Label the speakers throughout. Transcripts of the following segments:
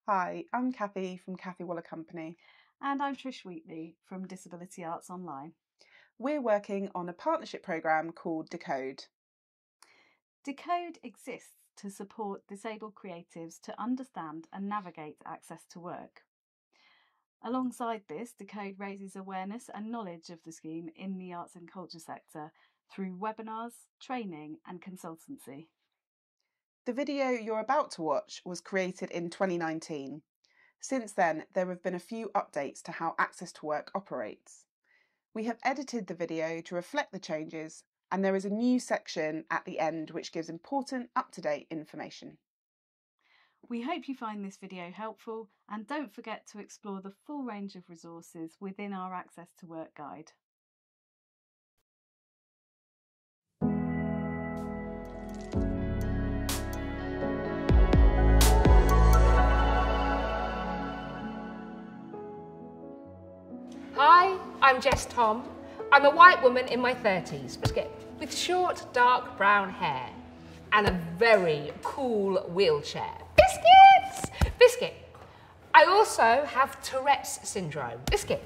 Speaker 1: Hi, I'm Kathy from Kathy Waller Company.
Speaker 2: And I'm Trish Wheatley from Disability Arts Online.
Speaker 1: We're working on a partnership programme called Decode.
Speaker 2: Decode exists to support disabled creatives to understand and navigate access to work. Alongside this, Decode raises awareness and knowledge of the scheme in the arts and culture sector through webinars, training and consultancy.
Speaker 1: The video you're about to watch was created in 2019. Since then, there have been a few updates to how Access to Work operates. We have edited the video to reflect the changes, and there is a new section at the end which gives important, up-to-date information.
Speaker 2: We hope you find this video helpful, and don't forget to explore the full range of resources within our Access to Work guide.
Speaker 3: Hi, I'm Jess Thom. I'm a white woman in my 30s, with short, dark brown hair and a very cool wheelchair. Biscuit. I also have Tourette's syndrome. Biscuit,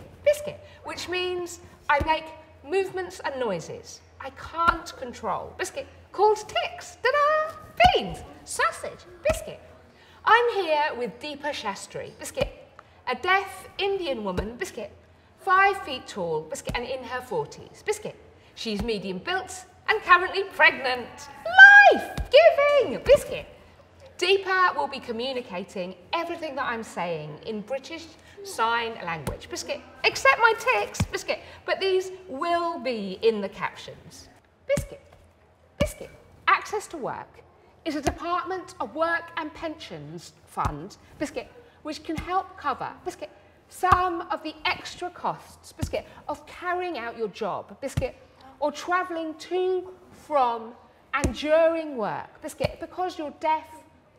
Speaker 3: which means I make movements and noises I can't control. Biscuit, called tics. Ta-da! Beans, sausage, biscuit. I'm here with Deepa Shastri, biscuit, a deaf Indian woman, biscuit, 5 feet tall, biscuit, and in her 40s, biscuit. She's medium built and currently pregnant. Life-giving, biscuit. Deepa will be communicating everything that I'm saying in British Sign Language, biscuit, except my tics, biscuit, but these will be in the captions. Biscuit. Access to Work is a Department of Work and Pensions fund, biscuit, which can help cover, biscuit, some of the extra costs, biscuit, of carrying out your job, biscuit, or travelling to, from, and during work, biscuit, because you're deaf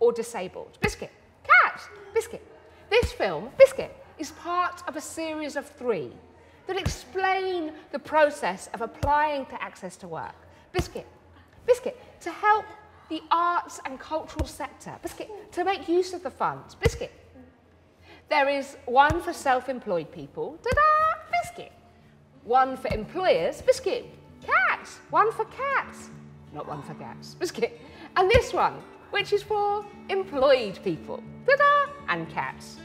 Speaker 3: or disabled. Biscuit, cats, biscuit. This film, biscuit, is part of a series of 3 that explain the process of applying to Access to Work. Biscuit, to help the arts and cultural sector, biscuit, to make use of the funds, biscuit. There is one for self-employed people, ta-da, biscuit. One for employers, biscuit, cats. One for cats, not one for cats, biscuit. And this one, which is for employed people, ta-da, and cats.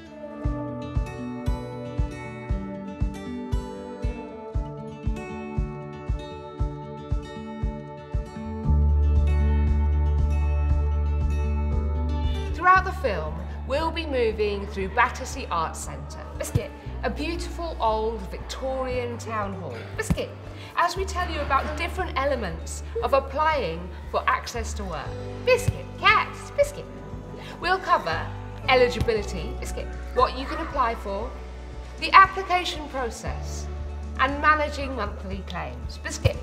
Speaker 3: Throughout the film, we'll be moving through Battersea Arts Centre, biscuit, a beautiful old Victorian town hall, biscuit, as we tell you about different elements of applying for Access to Work. Biscuit, cats, biscuit. We'll cover eligibility, biscuit, what you can apply for, the application process, and managing monthly claims, biscuit.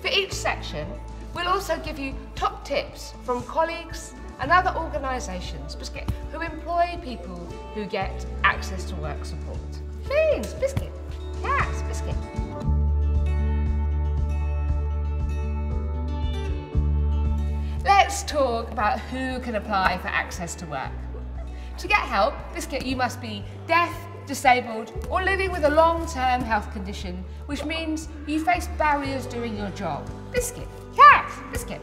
Speaker 3: For each section, we'll also give you top tips from colleagues and other organisations, biscuit, who employ people who get Access to Work support. Beans, biscuit, cats, biscuit. Let's talk about who can apply for Access to Work. To get help, biscuit, you must be deaf, disabled, or living with a long-term health condition, which means you face barriers doing your job. Biscuit, cats, biscuit.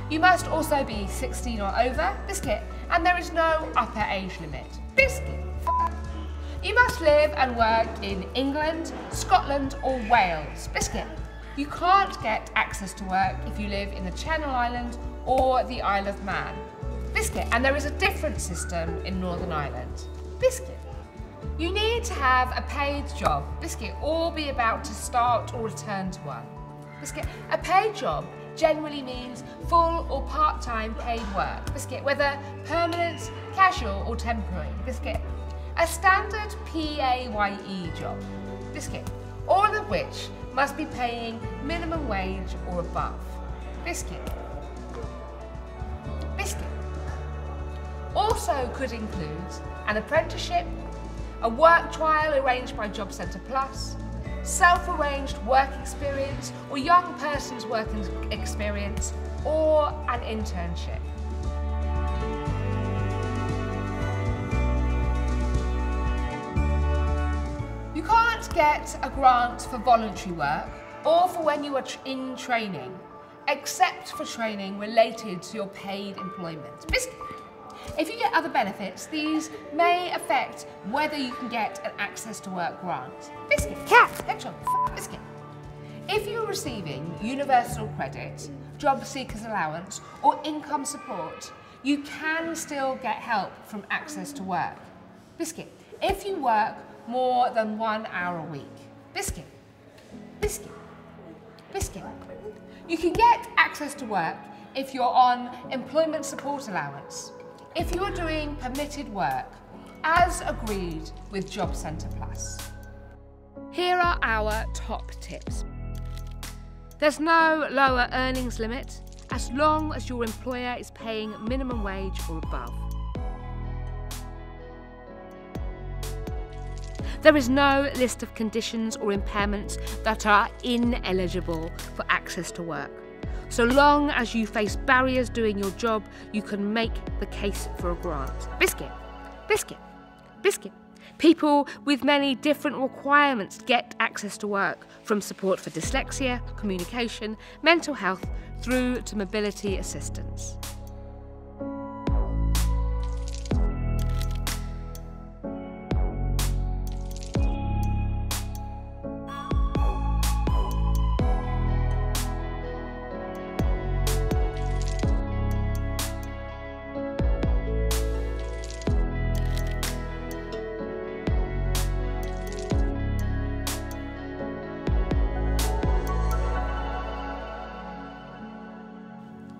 Speaker 3: You must also be 16 or over, biscuit, and there is no upper age limit. Biscuit. You must live and work in England, Scotland or Wales. Biscuit. You can't get Access to Work if you live in the Channel Islands or the Isle of Man. Biscuit. And there is a different system in Northern Ireland. Biscuit. You need to have a paid job, biscuit, or be about to start or return to one. Biscuit. A paid job generally means full or part-time paid work, biscuit, whether permanent, casual or temporary, biscuit. A standard PAYE job, biscuit, all of which must be paying minimum wage or above, biscuit. Also could include an apprenticeship, a work trial arranged by Job Centre Plus, self-arranged work experience or young person's work experience, or an internship. get a grant for voluntary work or for when you are in training, except for training related to your paid employment. Biscuit. If you get other benefits, these may affect whether you can get an access to work grant. Biscuit. Cat. Hedgehog. Biscuit. If you're receiving universal credit, job seekers allowance or income support, you can still get help from access to work. Biscuit. If you work more than 1 hour a week. Biscuit. Biscuit. Biscuit. You can get access to work if you're on employment support allowance, if you're doing permitted work, as agreed with Job Centre Plus. Here are our top tips. There's no lower earnings limit as long as your employer is paying minimum wage or above. There is no list of conditions or impairments that are ineligible for access to work. So long as you face barriers doing your job, you can make the case for a grant. Biscuit, biscuit, biscuit. People with many different requirements get access to work, from support for dyslexia, communication, mental health, through to mobility assistance.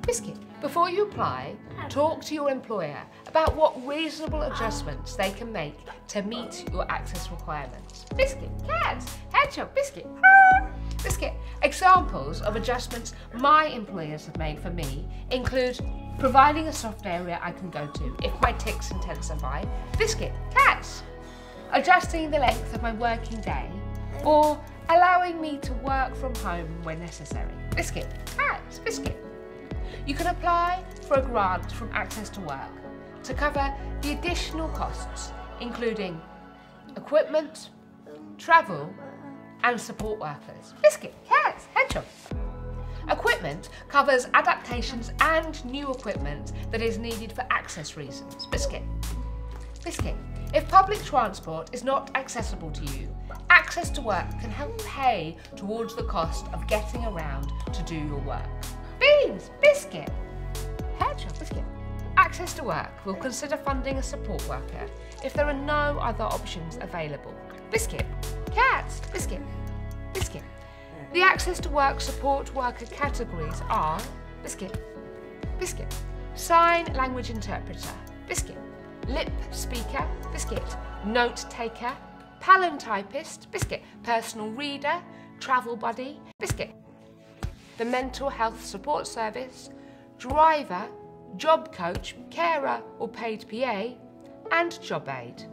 Speaker 3: Biscuit. Before you apply, talk to your employer about what reasonable adjustments they can make to meet your access requirements. Biscuit. Cats. Hedgehog. Biscuit. Biscuit. Examples of adjustments my employers have made for me include providing a soft area I can go to if my tics intensify. Biscuit. Cats. Adjusting the length of my working day, or allowing me to work from home when necessary. Biscuit. Cats. Biscuit. You can apply for a grant from Access to Work to cover the additional costs, including equipment, travel, and support workers. Biscuit, cats, hedgehog. Equipment covers adaptations and new equipment that is needed for access reasons. Biscuit. Biscuit. If public transport is not accessible to you, Access to Work can help pay towards the cost of getting around to do your work. Beans, biscuit. Hedgehog, biscuit. Access to Work will consider funding a support worker if there are no other options available. Biscuit. Cats, biscuit. Biscuit. The Access to Work support worker categories are biscuit. Biscuit. Sign language interpreter. Biscuit. Lip speaker. Biscuit. Note taker. Palantypist. Biscuit. Personal reader. Travel buddy. Biscuit. The mental health support service, driver, job coach, carer or paid PA, and job aid.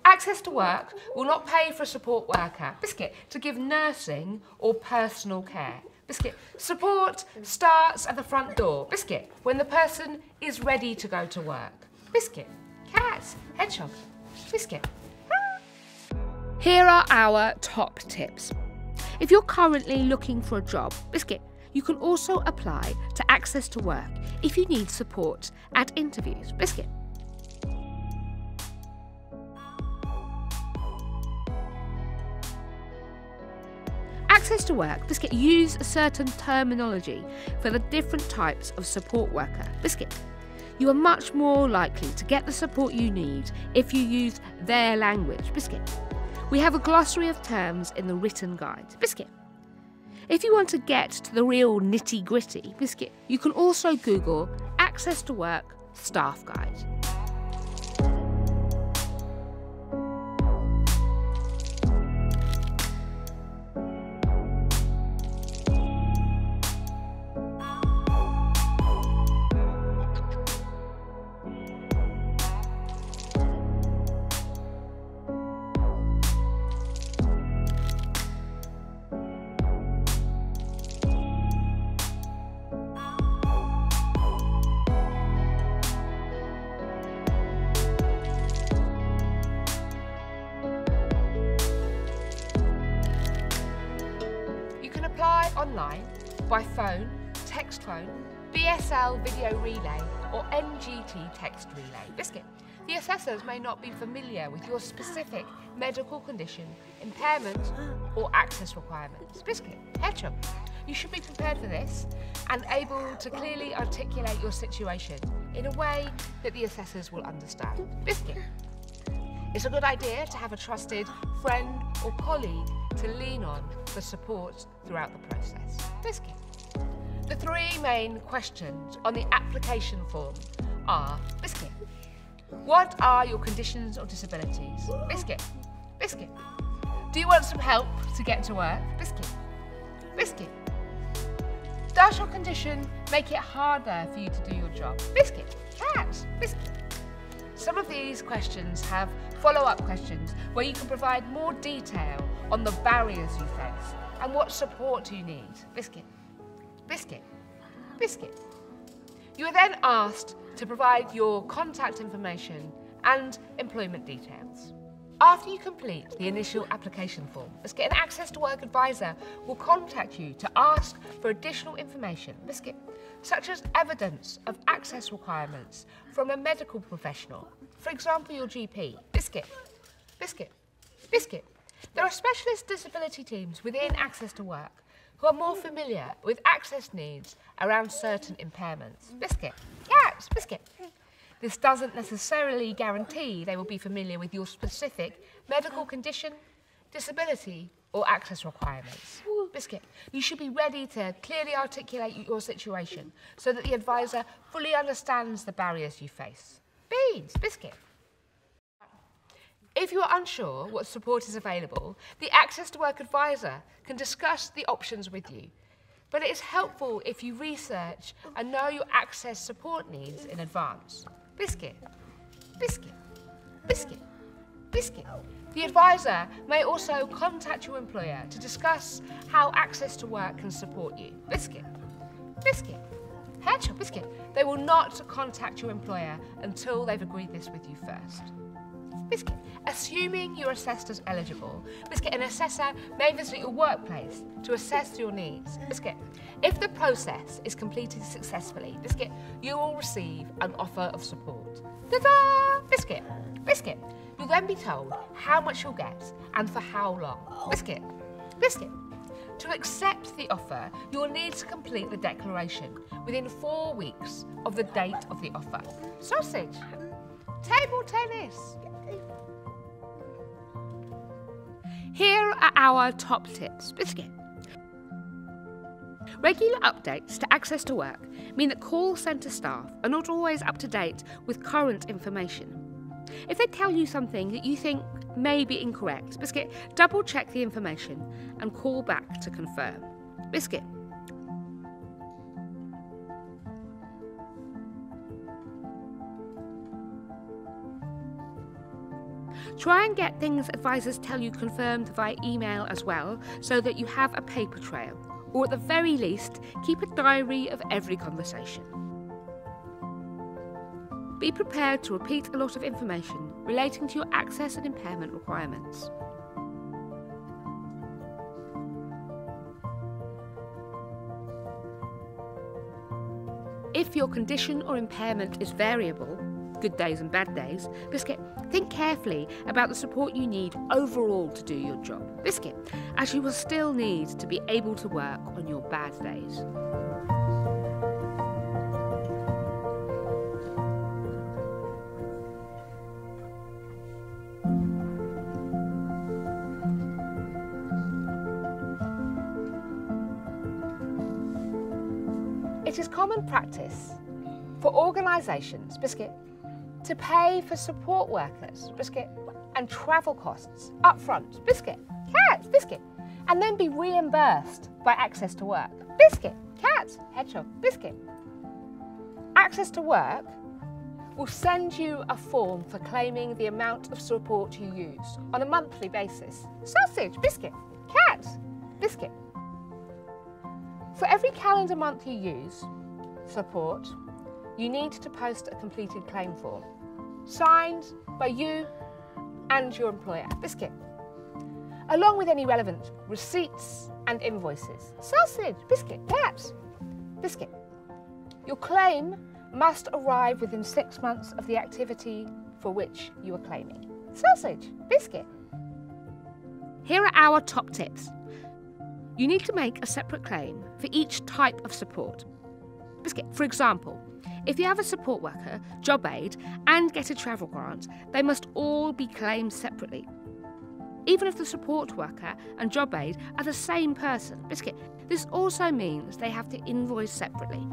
Speaker 3: Access to Work will not pay for a support worker, biscuit, to give nursing or personal care. Biscuit. Support starts at the front door, biscuit, when the person is ready to go to work. Biscuit. Cats. Hedgehog. Biscuit. Here are our top tips. If you're currently looking for a job, biscuit, you can also apply to Access to Work if you need support at interviews. Biscuit. Access to Work, biscuit, use a certain terminology for the different types of support worker. Biscuit. You are much more likely to get the support you need if you use their language. Biscuit. We have a glossary of terms in the written guide. Biscuit. If you want to get to the real nitty-gritty, biscuit, you can also Google Access to Work Staff Guide. online, by phone, text phone, BSL video relay or NGT text relay. Biscuit. The assessors may not be familiar with your specific medical condition, impairment or access requirements. Biscuit. Hedgehog. You should be prepared for this and able to clearly articulate your situation in a way that the assessors will understand. Biscuit. It's a good idea to have a trusted friend or colleague to lean on for support throughout the process. Biscuit. The three main questions on the application form are, Biscuit, what are your conditions or disabilities? Biscuit. Biscuit. Do you want some help to get to work? Biscuit. Biscuit. Does your condition make it harder for you to do your job? Biscuit. Cat. Biscuit. Some of these questions have follow-up questions where you can provide more detail on the barriers you face and what support you need. Biscuit. Biscuit. Biscuit. You are then asked to provide your contact information and employment details. After you complete the initial application form, Biscuit, an Access to Work advisor will contact you to ask for additional information, Biscuit, such as evidence of access requirements from a medical professional, for example your GP. Biscuit. Biscuit. Biscuit. There are specialist disability teams within Access to Work who are more familiar with access needs around certain impairments. Biscuit. Yes, Biscuit. This doesn't necessarily guarantee they will be familiar with your specific medical condition, disability, or access requirements. Biscuit, you should be ready to clearly articulate your situation so that the advisor fully understands the barriers you face. Beans. Biscuit. If you are unsure what support is available, the Access to Work advisor can discuss the options with you. But it is helpful if you research and know your access support needs in advance. Biscuit. Biscuit. Biscuit. Biscuit. The advisor may also contact your employer to discuss how Access to Work can support you. Biscuit. Biscuit. Hedgehog. Biscuit. They will not contact your employer until they've agreed this with you first. Biscuit. Assuming you're assessed as eligible, Biscuit, an assessor may visit your workplace to assess your needs. Biscuit. If the process is completed successfully, Biscuit, you will receive an offer of support. Ta-da! Biscuit. Biscuit. You'll then be told how much you'll get and for how long. Biscuit. Biscuit. To accept the offer, you will need to complete the declaration within 4 weeks of the date of the offer. Sausage. Table tennis. Here are our top tips. Biscuit. Regular updates to Access to Work mean that call centre staff are not always up to date with current information. If they tell you something that you think may be incorrect, Biscuit, double check the information and call back to confirm. Biscuit. Try and get things advisors tell you confirmed via email as well, so that you have a paper trail, or at the very least, keep a diary of every conversation. Be prepared to repeat a lot of information relating to your access and impairment requirements. If your condition or impairment is variable, good days and bad days, Biscuit, think carefully about the support you need overall to do your job. Biscuit, as you will still need to be able to work on your bad days. It is common practice for organisations, Biscuit, to pay for support workers, Biscuit, and travel costs up front, Biscuit, cats, Biscuit, and then be reimbursed by Access to Work. Biscuit, cats, hedgehog, Biscuit. Access to Work will send you a form for claiming the amount of support you use on a monthly basis. Sausage, Biscuit, cat, Biscuit. For every calendar month you use support, you need to post a completed claim form, signed by you and your employer, Biscuit, along with any relevant receipts and invoices. Sausage, biscuit, perhaps. Biscuit. Your claim must arrive within 6 months of the activity for which you are claiming. Sausage, biscuit. Here are our top tips. You need to make a separate claim for each type of support. Biscuit. For example, if you have a support worker, job aid, and get a travel grant, they must all be claimed separately. Even if the support worker and job aid are the same person. Biscuit. This also means they have to invoice separately.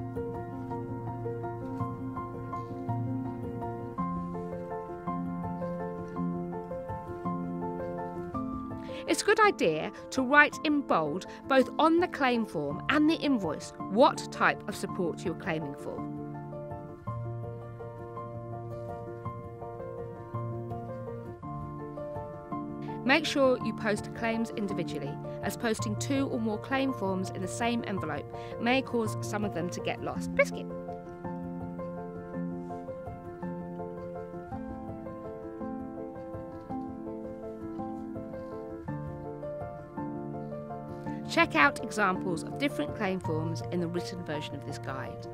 Speaker 3: It's a good idea to write in bold, both on the claim form and the invoice, what type of support you're claiming for. Make sure you post claims individually, as posting 2 or more claim forms in the same envelope may cause some of them to get lost. Biscuit. Check out examples of different claim forms in the written version of this guide.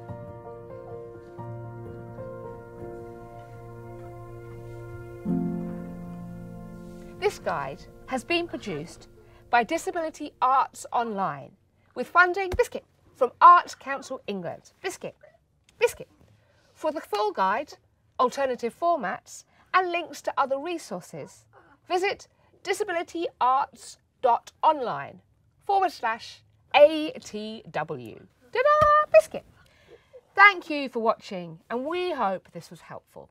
Speaker 3: This guide has been produced by Disability Arts Online with funding, biscuit, from Arts Council England. Biscuit, biscuit. For the full guide, alternative formats and links to other resources, visit disabilityarts.online/ATW. Ta-da! Biscuit. Thank you for watching, and we hope this was helpful.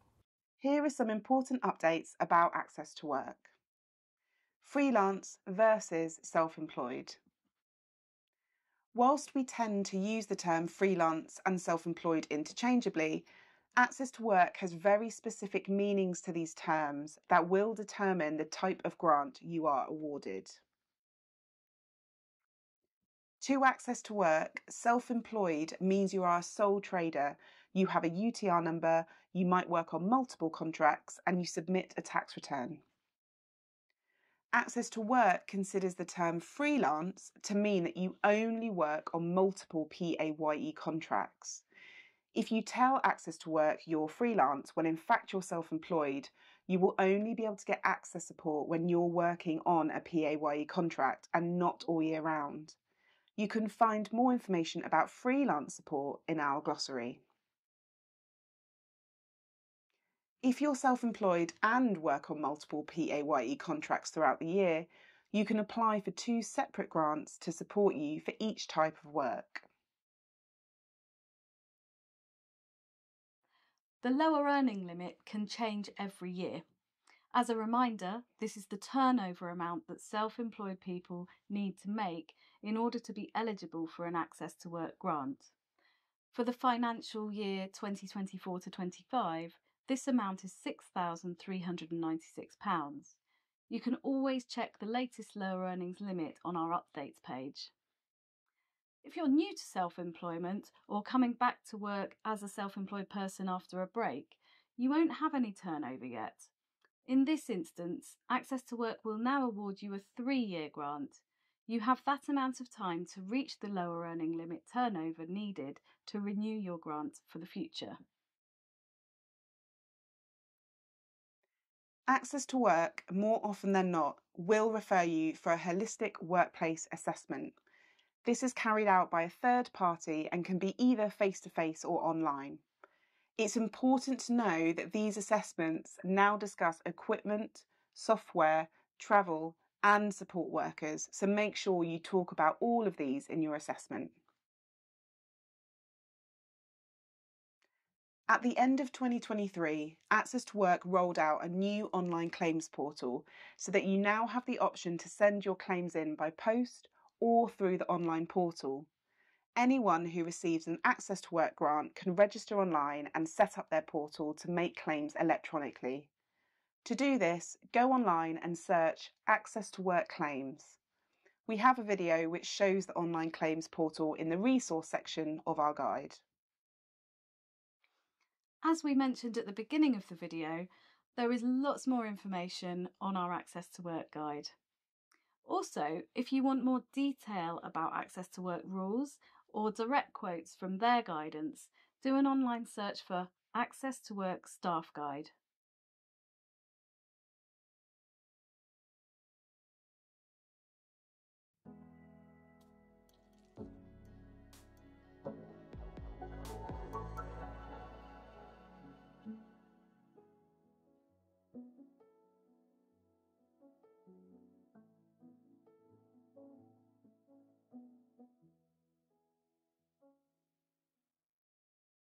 Speaker 1: Here are some important updates about access to work. Freelance versus self-employed. Whilst we tend to use the term freelance and self-employed interchangeably, access to work has very specific meanings to these terms that will determine the type of grant you are awarded. To access to work, self-employed means you are a sole trader, you have a UTR number, you might work on multiple contracts, and you submit a tax return. Access to work considers the term freelance to mean that you only work on multiple PAYE contracts. If you tell Access to Work you're freelance when in fact you're self-employed, you will only be able to get access support when you're working on a PAYE contract and not all year round. You can find more information about freelance support in our glossary. If you're self-employed and work on multiple PAYE contracts throughout the year, you can apply for 2 separate grants to support you for each type of work.
Speaker 2: The lower earning limit can change every year. As a reminder, this is the turnover amount that self-employed people need to make in order to be eligible for an Access to Work grant. For the financial year 2024 to 25, this amount is £6,396. You can always check the latest lower earnings limit on our updates page. If you're new to self-employment or coming back to work as a self-employed person after a break, you won't have any turnover yet. In this instance, Access to Work will now award you a 3-year grant. You have that amount of time to reach the lower earning limit turnover needed to renew your grant for the future.
Speaker 1: Access to Work, more often than not, will refer you for a holistic workplace assessment. This is carried out by a third party and can be either face-to-face or online. It's important to know that these assessments now discuss equipment, software, travel, and support workers, so make sure you talk about all of these in your assessment. At the end of 2023, Access to Work rolled out a new online claims portal so that you now have the option to send your claims in by post or through the online portal. Anyone who receives an Access to Work grant can register online and set up their portal to make claims electronically. To do this, go online and search Access to Work claims. We have a video which shows the online claims portal in the resource section of our guide.
Speaker 2: As we mentioned at the beginning of the video, there is lots more information on our Access to Work guide. Also, if you want more detail about Access to Work rules or direct quotes from their guidance, do an online search for Access to Work Staff Guide.